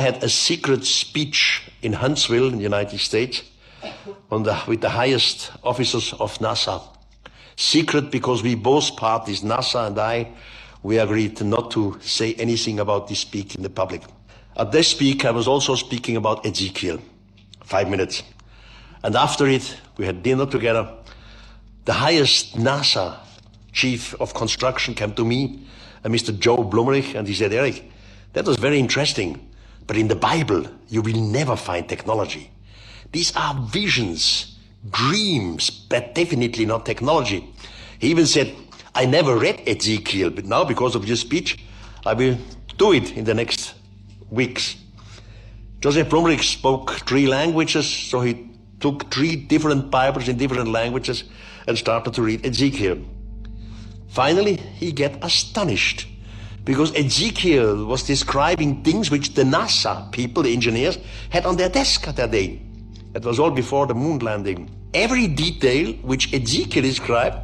had a secret speech in Huntsville in the United States with the highest officers of NASA. Secret because we both parties, NASA and I, we agreed not to say anything about this speak in the public. At this speak, I was also speaking about Ezekiel, 5 minutes. And after it, we had dinner together. The highest NASA chief of construction came to me, Mr. Joe Blumrich, and he said, Eric, that was very interesting, but in the Bible, you will never find technology. These are visions, dreams, but definitely not technology. He even said, I never read Ezekiel, but now because of your speech, I will do it in the next weeks. Joseph Blumrich spoke 3 languages, so he took 3 different Bibles in different languages and started to read Ezekiel. Finally, he got astonished because Ezekiel was describing things which the NASA people, the engineers, had on their desk at that day. It was all before the moon landing. Every detail which Ezekiel described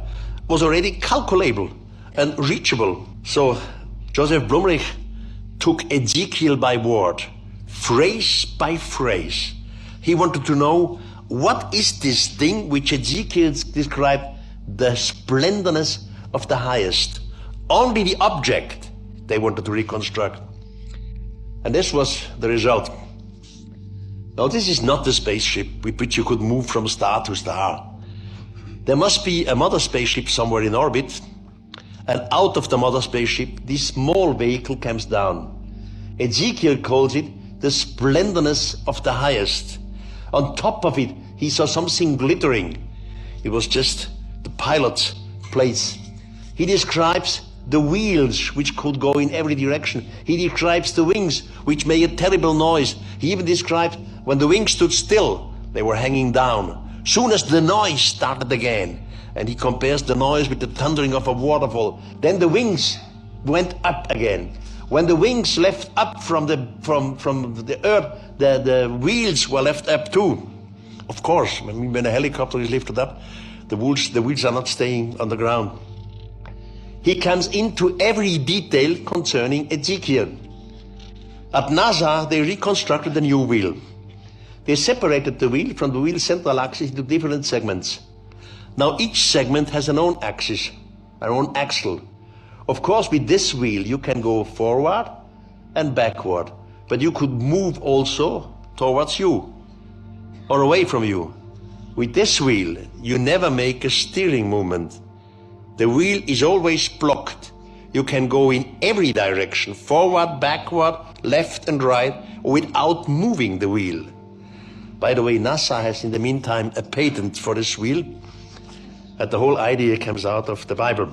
was already calculable and reachable. So Joseph Blumrich took Ezekiel by word, phrase by phrase. He wanted to know, what is this thing which Ezekiel described, the splendorness of the highest? Only the object they wanted to reconstruct. And this was the result. Now, this is not the spaceship with which you could move from star to star. There must be a mother spaceship somewhere in orbit, and out of the mother spaceship, this small vehicle comes down. Ezekiel calls it the splendorness of the highest. On top of it, he saw something glittering. It was just the pilot's place. He describes the wheels which could go in every direction. He describes the wings which made a terrible noise. He even described when the wings stood still, they were hanging down. Soon as the noise started again, and he compares the noise with the thundering of a waterfall, then the wings went up again. When the wings left up from the earth, the wheels were left up too. Of course, when a helicopter is lifted up, the wheels are not staying on the ground. He comes into every detail concerning Ezekiel. At NASA, they reconstructed a new wheel. They separated the wheel from the wheel central axis into different segments. Now each segment has an own axis, an own axle. Of course, with this wheel, you can go forward and backward, but you could move also towards you or away from you. With this wheel, you never make a steering movement. The wheel is always blocked. You can go in every direction, forward, backward, left and right, without moving the wheel. By the way, NASA has in the meantime a patent for this wheel, and the whole idea comes out of the Bible.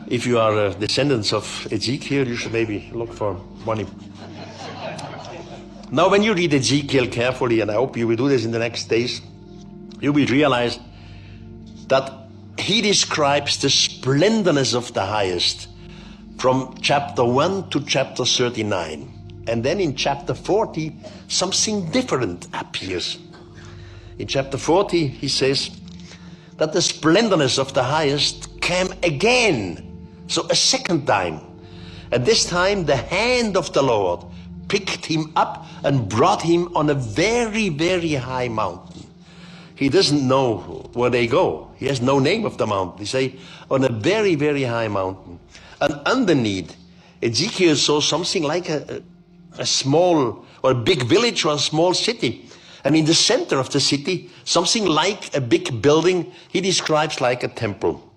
If you are descendants of Ezekiel, you should maybe look for one. Now, when you read Ezekiel carefully, and I hope you will do this in the next days, you will realize that he describes the splendorness of the highest from chapter 1 to chapter 39. And then in chapter 40, something different appears. In chapter 40, he says that the splendorness of the highest came again. So a second time. And this time the hand of the Lord picked him up and brought him on a very, very high mountain. He doesn't know where they go. He has no name of the mountain. They say on a very, very high mountain. And underneath, Ezekiel saw something like a small or a big village or a small city. And in the center of the city, something like a big building, he describes like a temple.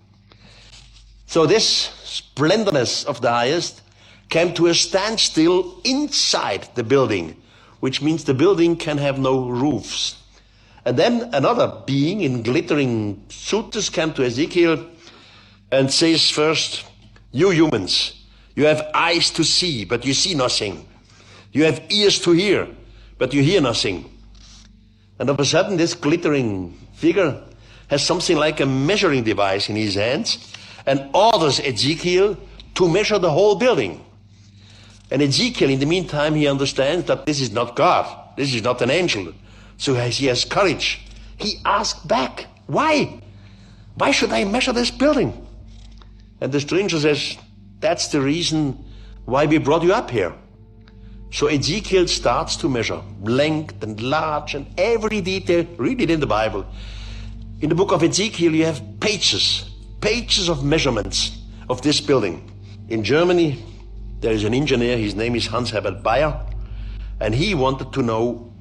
So this splendorness of the highest came to a standstill inside the building, which means the building can have no roofs. And then another being in glittering suits came to Ezekiel and says first, you humans, you have eyes to see, but you see nothing. You have ears to hear, but you hear nothing. And all of a sudden, this glittering figure has something like a measuring device in his hands and orders Ezekiel to measure the whole building. And Ezekiel, in the meantime, he understands that this is not God. This is not an angel. So he has courage. He asked back, why? Why should I measure this building? And the stranger says, that's the reason why we brought you up here. So Ezekiel starts to measure length and large and every detail. Read it in the Bible. In the book of Ezekiel, you have pages of measurements of this building. In Germany, there is an engineer, his name is Hans-Herbert Bayer, and he wanted to know,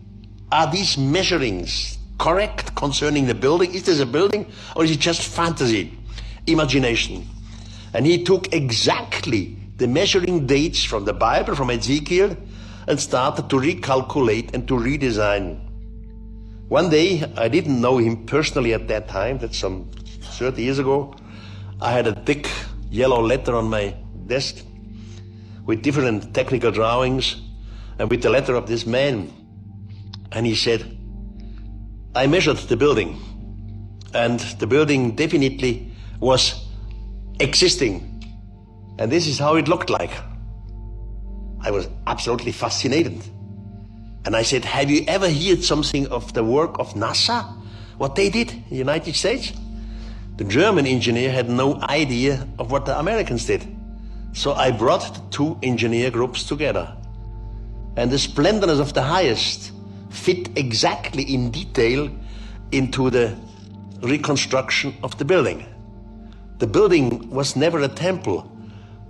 are these measurings correct concerning the building? Is this a building or is it just fantasy, imagination? And he took exactly the measuring dates from the Bible, from Ezekiel, and started to recalculate and to redesign. One day, I didn't know him personally at that time, that's some 30 years ago. I had a thick yellow letter on my desk with different technical drawings and with the letter of this man. And he said, I measured the building, and the building definitely was existing. And this is how it looked like. I was absolutely fascinated. And I said, have you ever heard something of the work of NASA? What they did in the United States? The German engineer had no idea of what the Americans did. So I brought the two engineer groups together. And the splendorness of the highest fit exactly in detail into the reconstruction of the building. The building was never a temple.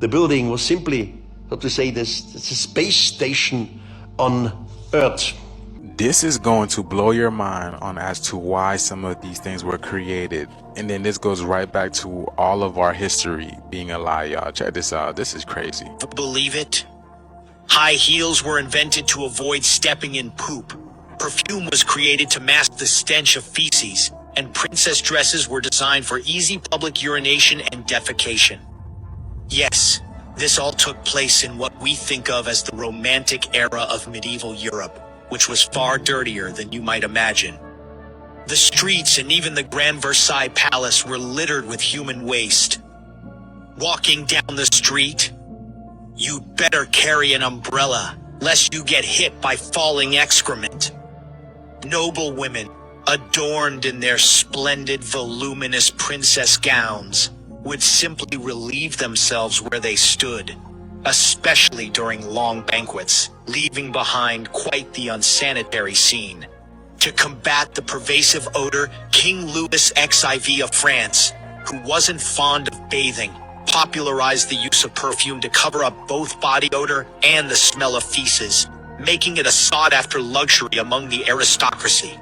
The building was simply, so to say, it's a space station on Earth. This is going to blow your mind on as to why some of these things were created. And then this goes right back to all of our history being a lie, y'all. Check this out. This is crazy. Believe it? High heels were invented to avoid stepping in poop. Perfume was created to mask the stench of feces. And princess dresses were designed for easy public urination and defecation. Yes, this all took place in what we think of as the Romantic era of medieval Europe, which was far dirtier than you might imagine. The streets and even the Grand Versailles Palace were littered with human waste. Walking down the street, you'd better carry an umbrella, lest you get hit by falling excrement. Noble women, adorned in their splendid, voluminous princess gowns, would simply relieve themselves where they stood, especially during long banquets, leaving behind quite the unsanitary scene. To combat the pervasive odor, King Louis XIV of France, who wasn't fond of bathing, popularized the use of perfume to cover up both body odor and the smell of feces, making it a sought-after luxury among the aristocracy.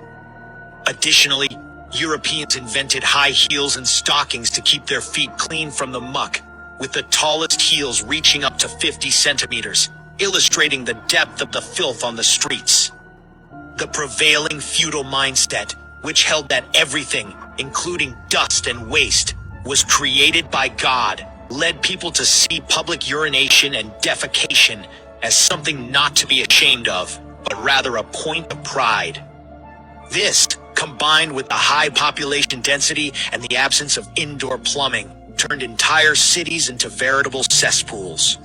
Additionally, Europeans invented high heels and stockings to keep their feet clean from the muck, with the tallest heels reaching up to 50 centimeters, illustrating the depth of the filth on the streets. The prevailing feudal mindset, which held that everything, including dust and waste, was created by God, led people to see public urination and defecation as something not to be ashamed of, but rather a point of pride. This, combined with the high population density and the absence of indoor plumbing, turned entire cities into veritable cesspools.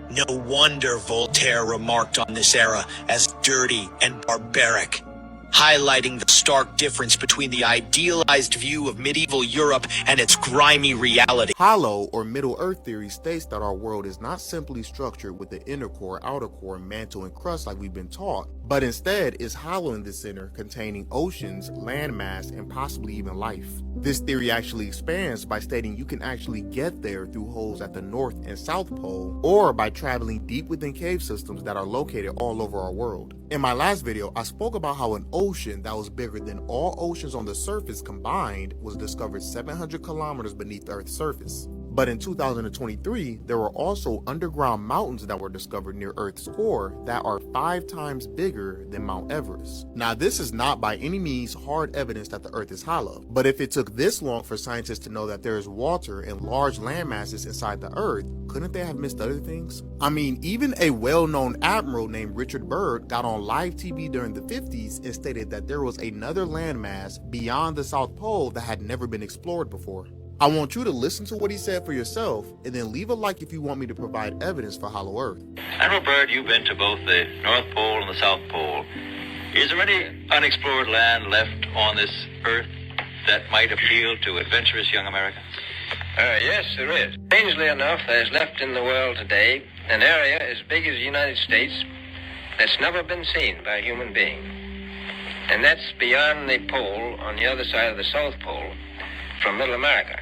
No wonder Voltaire remarked on this era as dirty and barbaric, highlighting the stark difference between the idealized view of medieval Europe and its grimy reality. Hollow or Middle Earth theory states that our world is not simply structured with the inner core, outer core, mantle, and crust like we've been taught, but instead is hollow in the center, containing oceans, landmass, and possibly even life. This theory actually expands by stating you can actually get there through holes at the North and South Pole, or by traveling deep within cave systems that are located all over our world. In my last video, I spoke about how an ocean that was bigger than all oceans on the surface combined was discovered 700 kilometers beneath the Earth's surface. But in 2023, there were also underground mountains that were discovered near Earth's core that are 5 times bigger than Mount Everest. Now, this is not by any means hard evidence that the Earth is hollow, but if it took this long for scientists to know that there is water and large land masses inside the Earth, couldn't they have missed other things? I mean, even a well-known admiral named Richard Byrd got on live TV during the 50s and stated that there was another landmass beyond the South Pole that had never been explored before. I want you to listen to what he said for yourself, and then leave a like if you want me to provide evidence for Hollow Earth. Admiral Byrd, you've been to both the North Pole and the South Pole. Is there any unexplored land left on this Earth that might appeal to adventurous young Americans? Yes, there is. Strangely enough, there's left in the world today an area as big as the United States that's never been seen by a human being. And that's beyond the pole on the other side of the South Pole from Middle America.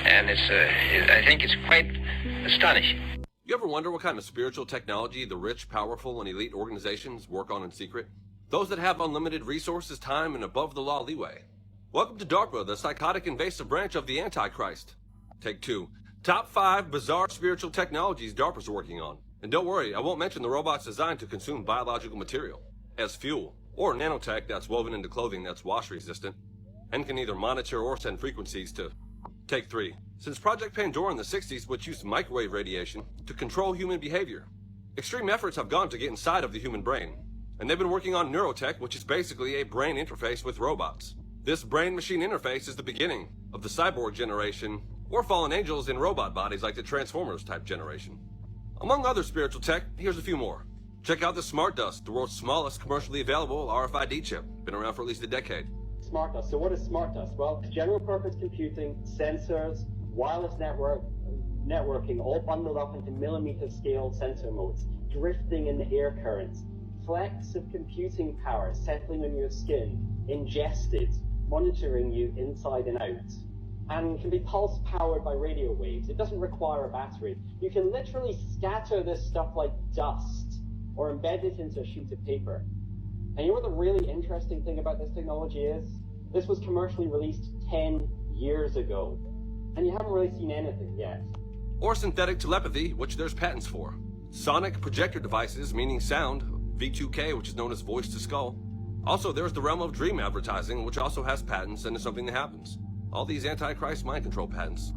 And I think it's quite astonishing. You ever wonder what kind of spiritual technology the rich, powerful, and elite organizations work on in secret? Those that have unlimited resources, time, and above-the-law leeway. Welcome to DARPA, the psychotic invasive branch of the Antichrist. Take 2. Top 5 bizarre spiritual technologies DARPA's working on. And don't worry, I won't mention the robots designed to consume biological material as fuel, or nanotech that's woven into clothing that's wash-resistant, and can either monitor or send frequencies to... Take 3. Since Project Pandora in the 60s, which used microwave radiation to control human behavior, extreme efforts have gone to get inside of the human brain. And they've been working on neurotech, which is basically a brain interface with robots. This brain-machine interface is the beginning of the cyborg generation, or fallen angels in robot bodies like the Transformers type generation. Among other spiritual tech, here's a few more. Check out the Smart Dust, the world's smallest commercially available RFID chip. Been around for at least a decade. Smart Dust. So what is Smart Dust? Well, general purpose computing, sensors, wireless networking, all bundled up into millimeter scale sensor modes, drifting in the air currents, flecks of computing power settling on your skin, ingested, monitoring you inside and out, and can be pulse powered by radio waves. It doesn't require a battery. You can literally scatter this stuff like dust or embed it into a sheet of paper. And you know what the really interesting thing about this technology is? This was commercially released 10 years ago, and you haven't really seen anything yet. Or synthetic telepathy, which there's patents for. Sonic projector devices, meaning sound, V2K, which is known as voice to skull. Also, there's the realm of dream advertising, which also has patents and is something that happens. All these Antichrist mind control patents.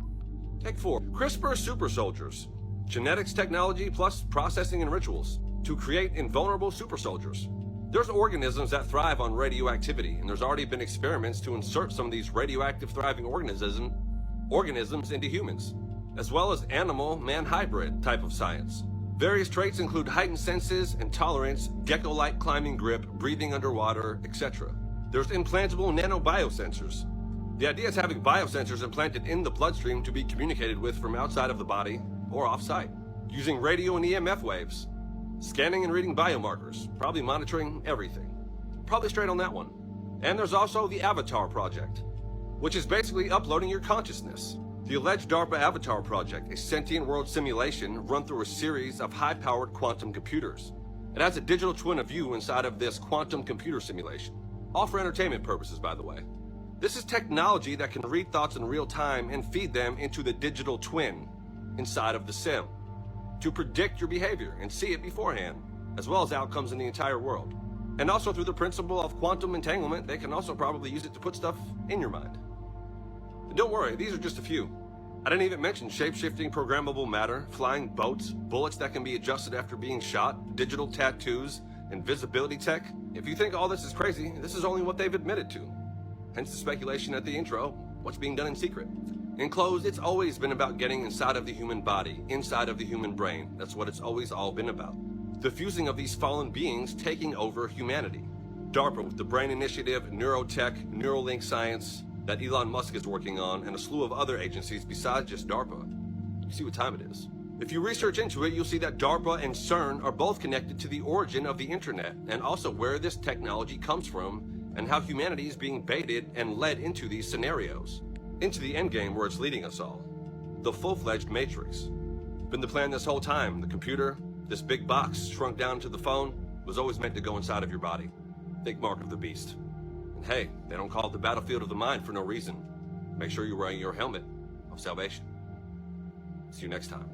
Take 4. CRISPR super soldiers. Genetics technology plus processing and rituals to create invulnerable super soldiers. There's organisms that thrive on radioactivity, and there's already been experiments to insert some of these radioactive thriving organisms into humans, as well as animal-man hybrid type of science. Various traits include heightened senses and tolerance, gecko-like climbing grip, breathing underwater, etc. There's implantable nanobiosensors. The idea is having biosensors implanted in the bloodstream to be communicated with from outside of the body or off-site, using radio and EMF waves. Scanning and reading biomarkers, probably monitoring everything. Probably straight on that one. And there's also the Avatar Project, which is basically uploading your consciousness. The alleged DARPA Avatar Project, a sentient world simulation run through a series of high-powered quantum computers. It has a digital twin of you inside of this quantum computer simulation. All for entertainment purposes, by the way. This is technology that can read thoughts in real time and feed them into the digital twin inside of the sim, to predict your behavior and see it beforehand, as well as outcomes in the entire world. And also through the principle of quantum entanglement, they can also probably use it to put stuff in your mind. And don't worry, these are just a few. I didn't even mention shape-shifting programmable matter, flying boats, bullets that can be adjusted after being shot, digital tattoos, invisibility tech. If you think all this is crazy, this is only what they've admitted to. Hence the speculation at the intro, what's being done in secret. In close, it's always been about getting inside of the human body, inside of the human brain. That's what it's always all been about. The fusing of these fallen beings taking over humanity. DARPA with the Brain Initiative, Neurotech, Neuralink Science that Elon Musk is working on, and a slew of other agencies besides just DARPA. You see what time it is. If you research into it, you'll see that DARPA and CERN are both connected to the origin of the internet, and also where this technology comes from, and how humanity is being baited and led into these scenarios. Into the endgame where it's leading us all. The full-fledged Matrix. Been the plan this whole time. The computer, this big box shrunk down to the phone, was always meant to go inside of your body. Think Mark of the Beast. And hey, they don't call it the battlefield of the mind for no reason. Make sure you're wearing your helmet of salvation. See you next time.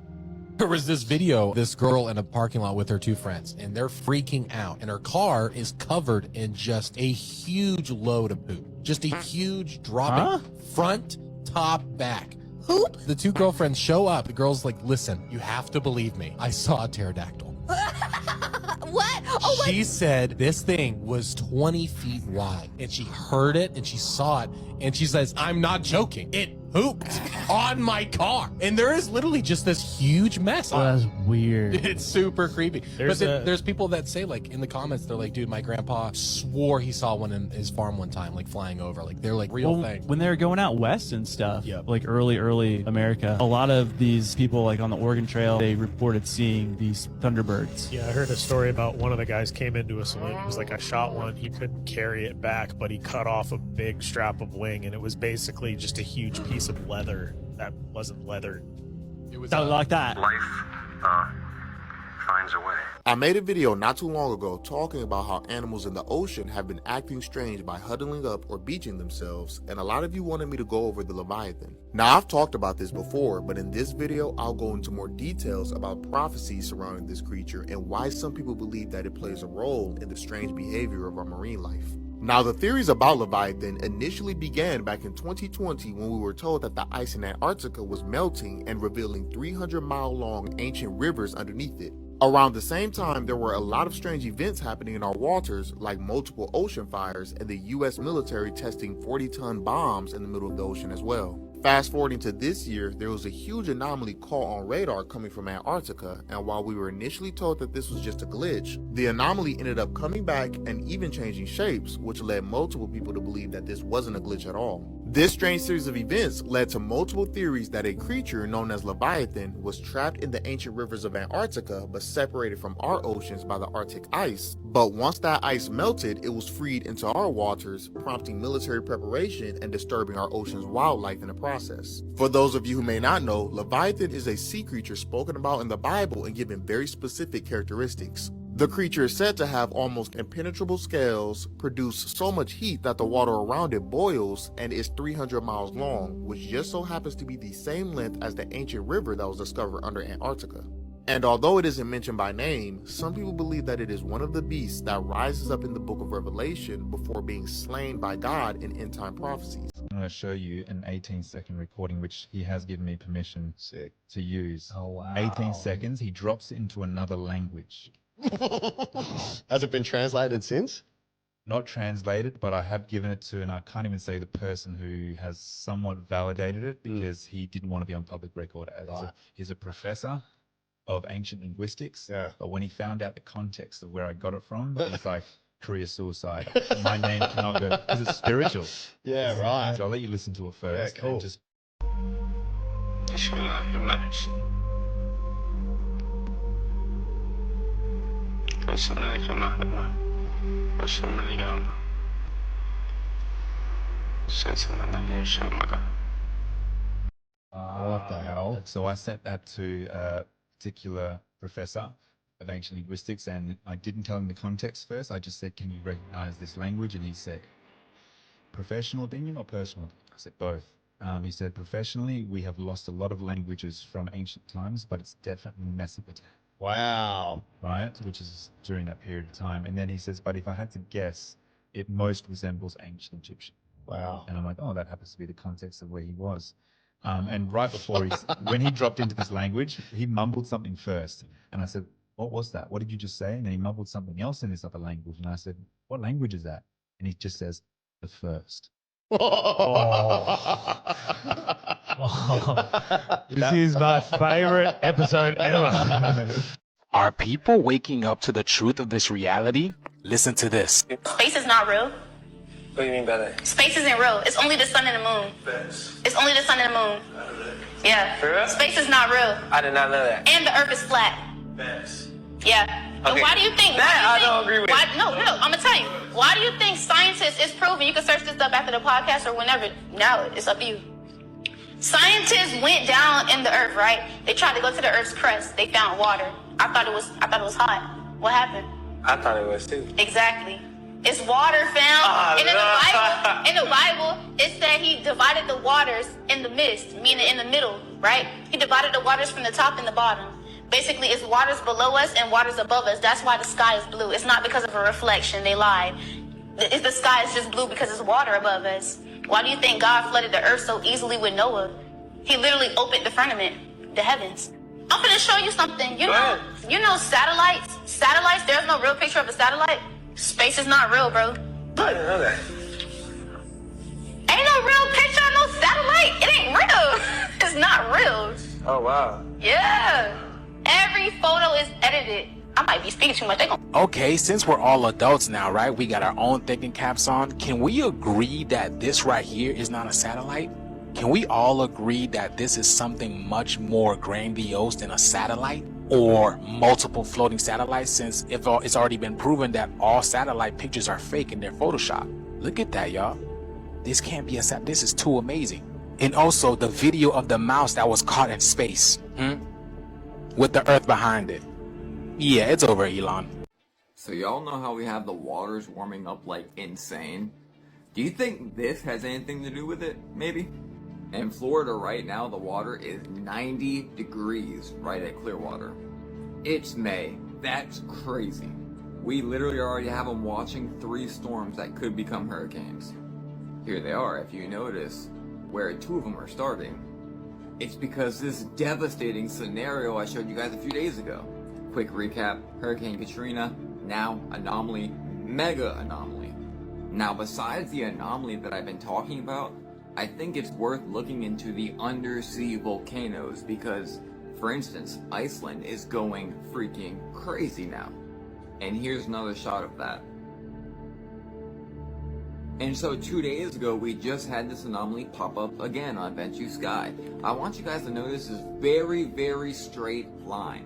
There was this video, this girl in a parking lot with her 2 friends, and they're freaking out. And her car is covered in just a huge load of poop. Just a huge dropping front, top, back. Poop? The 2 girlfriends show up. The girl's like, listen, you have to believe me. I saw a pterodactyl. What? Oh, she said this thing was 20 feet wide, and she heard it and she saw it, and she says, I'm not joking. It pooped on my car. And there is literally just this huge mess. Oh, that's weird. It's super creepy. There's there's people that say, like, in the comments, they're like, dude, my grandpa swore he saw one in his farm one time, like, flying over. Like, they're like real thing. When they were going out west and stuff, like early America, a lot of these people, like on the Oregon Trail, they reported seeing these thunderbirds. Yeah, I heard a story about one of the guys came into a saloon. He was like, I shot one. He couldn't carry it back, but he cut off a big strap of wing, and it was basically just a huge piece of leather that wasn't leather. It was like that. Life finds a way. I made a video not too long ago talking about how animals in the ocean have been acting strange by huddling up or beaching themselves, and a lot of you wanted me to go over the Leviathan. Now, I've talked about this before, but in this video I'll go into more details about prophecies surrounding this creature and why some people believe that it plays a role in the strange behavior of our marine life. Now, the theories about Leviathan initially began back in 2020 when we were told that the ice in Antarctica was melting and revealing 300-mile-long ancient rivers underneath it. Around the same time, there were a lot of strange events happening in our waters, like multiple ocean fires and the US military testing 40-ton bombs in the middle of the ocean as well. Fast forwarding to this year, there was a huge anomaly caught on radar coming from Antarctica, and while we were initially told that this was just a glitch, the anomaly ended up coming back and even changing shapes, which led multiple people to believe that this wasn't a glitch at all. This strange series of events led to multiple theories that a creature known as Leviathan was trapped in the ancient rivers of Antarctica but separated from our oceans by the Arctic ice. But once that ice melted, it was freed into our waters, prompting military preparation and disturbing our ocean's wildlife in the process. For those of you who may not know, Leviathan is a sea creature spoken about in the Bible and given very specific characteristics. The creature is said to have almost impenetrable scales, produce so much heat that the water around it boils, and is 300 miles long, which just so happens to be the same length as the ancient river that was discovered under Antarctica. And although it isn't mentioned by name, some people believe that it is one of the beasts that rises up in the book of Revelation before being slain by God in end-time prophecies. I'm going to show you an 18-second recording, which he has given me permission to use. Oh, wow. 18 seconds, he drops it into another language. Has it been translated since? Not translated, but I have given it to, and I can't even say the person who has somewhat validated it because he didn't want to be on public record. He's a professor of ancient linguistics, but when he found out the context of where I got it from, he's like, career suicide. My name cannot go, because it's spiritual. Yeah, right. So I'll let you listen to it first. Yeah, cool. And just... What the hell? So I sent that to a particular professor of ancient linguistics, and I didn't tell him the context first. I just said, can you recognize this language? And he said, professional opinion or personal? I said, both. He said, professionally, we have lost a lot of languages from ancient times, but it's definitely Mesopotamia. Wow. Right? Which is during that period of time. And then he says, but if I had to guess, it most resembles ancient Egyptian. Wow. And I'm like, oh, that happens to be the context of where he was. And right before when he dropped into this language, he mumbled something first. And I said, what was that? What did you just say? And then he mumbled something else in this other language. And I said, what language is that? And he just says, the first. This is my favorite episode ever. Are people waking up to the truth of this reality? Listen to this. Space is not real. What do you mean by that? Space isn't real. It's only the sun and the moon. It's only the sun and the moon. Yeah. For real? Space is not real. I did not know that. And the earth is flat. Yeah. Okay. And why do you think? I don't agree with it. No, I'm gonna tell you. Why do you think scientists? It's proven. You can search this up after the podcast or whenever. Now it's up to you. Scientists went down in the earth, right? They tried to go to the earth's crust. They found water. I thought it was hot. What happened? I thought it was too. Exactly. It's water found. And in the Bible, it said he divided the waters in the midst, meaning in the middle, right? He divided the waters from the top and the bottom. Basically, it's waters below us and waters above us. That's why the sky is blue. It's not because of a reflection. They lied. The sky is just blue because it's water above us. Why do you think God flooded the earth so easily with Noah? He literally opened the firmament, the heavens. I'm going to show you something. You know satellites? Satellites, there's no real picture of a satellite. Space is not real, bro. I didn't know that. Ain't no real picture of no satellite. It ain't real. It's not real. Oh, wow. Yeah. Every photo is edited. I might be speaking too much. Okay, since we're all adults now, right? We got our own thinking caps on. Can we agree that this right here is not a satellite? Can we all agree that this is something much more grandiose than a satellite or multiple floating satellites, since it's already been proven that all satellite pictures are fake and they're Photoshop? Look at that, y'all. This can't be a satellite. This is too amazing. And also the video of the mouse that was caught in space, with the Earth behind it. Yeah, it's over, Elon. So y'all know how we have the waters warming up like insane? Do you think this has anything to do with it? Maybe? In Florida right now, the water is 90 degrees right at Clearwater. It's May. That's crazy. We literally already have them watching 3 storms that could become hurricanes. Here they are, if you notice, where 2 of them are starting. It's because this devastating scenario I showed you guys a few days ago. Quick recap, Hurricane Katrina, now anomaly, mega anomaly. Now besides the anomaly that I've been talking about, I think it's worth looking into the undersea volcanoes because, for instance, Iceland is going freaking crazy now. And here's another shot of that. And so 2 days ago, we just had this anomaly pop up again on Venture Sky. I want you guys to notice this very, very straight line.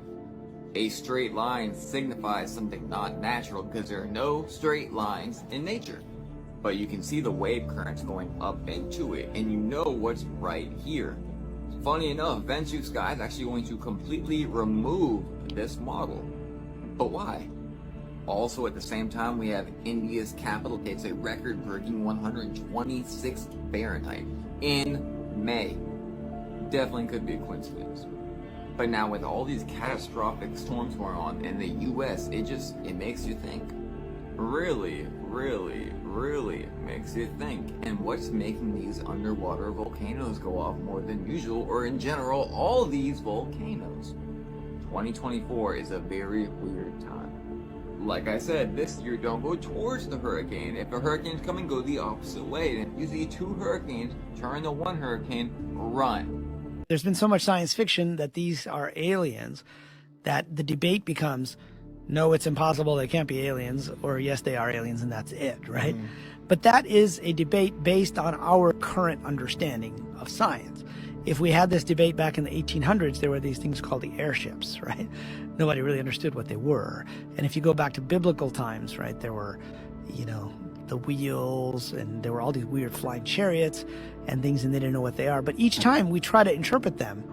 A straight line signifies something not natural because there are no straight lines in nature. But you can see the wave currents going up into it, and you know what's right here. Funny enough, Venture Sky is actually going to completely remove this model. But why? Also at the same time, we have India's capital hits a record-breaking 126 Fahrenheit in May. Definitely could be a coincidence. But now with all these catastrophic storms going on in the US, it makes you think. Really makes you think. And what's making these underwater volcanoes go off more than usual, or in general, all these volcanoes? 2024 is a very weird time. Like I said, this year don't go towards the hurricane. If a hurricane's coming, go the opposite way. And if you see 2 hurricanes turn to 1 hurricane, run. There's been so much science fiction that these are aliens that the debate becomes, no, it's impossible, they can't be aliens, or yes, they are aliens and that's it, right? But that is a debate based on our current understanding of science. If we had this debate back in the 1800s, there were these things called the airships, right? Nobody really understood what they were. And if you go back to biblical times, right, there were, the wheels, and there were all these weird flying chariots and things, and they didn't know what they are. But each time we try to interpret them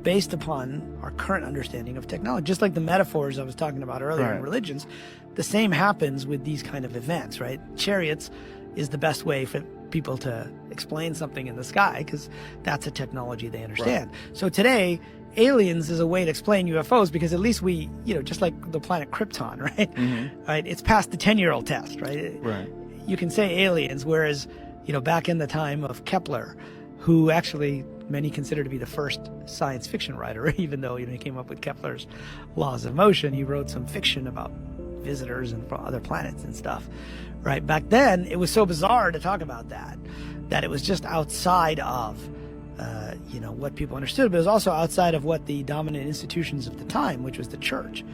based upon our current understanding of technology. Just like the metaphors I was talking about earlier in religions, the same happens with these kind of events, right? Chariots is the best way for people to explain something in the sky because that's a technology they understand. So today, aliens is a way to explain UFOs because at least we, just like the planet Krypton, right? Right? It's past the 10-year-old test, right? You can say aliens, whereas, back in the time of Kepler, who actually many consider to be the first science fiction writer, even though he came up with Kepler's laws of motion. He wrote some fiction about visitors and other planets and stuff, right? Back then, it was so bizarre to talk about that it was just outside of, what people understood, but it was also outside of what the dominant institutions of the time, which was the church,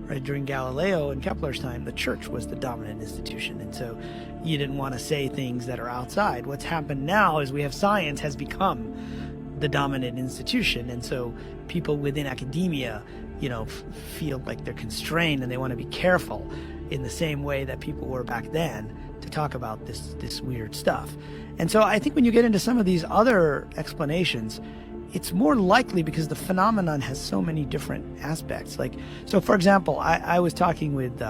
right? During Galileo and Kepler's time, the church was the dominant institution, and so you didn't want to say things that are outside. What's happened now is we have science has become the dominant institution, and so people within academia, feel like they're constrained and they want to be careful in the same way that people were back then to talk about this weird stuff. And so I think when you get into some of these other explanations, it's more likely because the phenomenon has so many different aspects. Like, so for example, I was talking with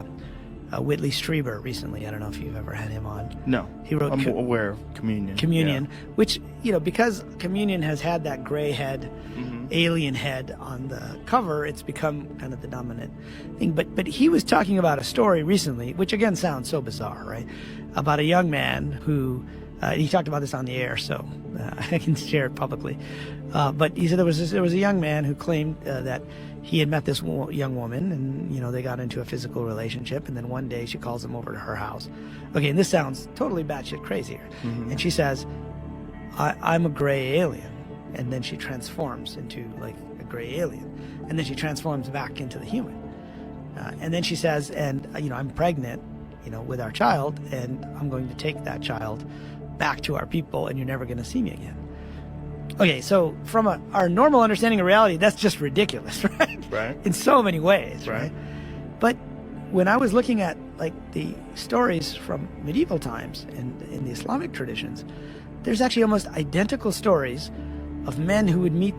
Whitley Strieber recently. I don't know if you've ever had him on. No. He wrote I'm aware of Communion. Communion, which, because Communion has had that gray head, alien head on the cover, it's become kind of the dominant thing. But he was talking about a story recently, which again sounds so bizarre, right? About a young man who, he talked about this on the air, so I can share it publicly. But he said there was a young man who claimed that he had met this young woman, and they got into a physical relationship, and then one day she calls him over to her house. Okay, and this sounds totally batshit crazy. And she says, I'm a gray alien. And then she transforms into like a gray alien. And then she transforms back into the human. And then she says, and, I'm pregnant, with our child, and I'm going to take that child back to our people, and you're never going to see me again. Okay, so from our normal understanding of reality, that's just ridiculous, right? Right. In so many ways, right? But when I was looking at like the stories from medieval times and in the Islamic traditions, there's actually almost identical stories of men who would meet these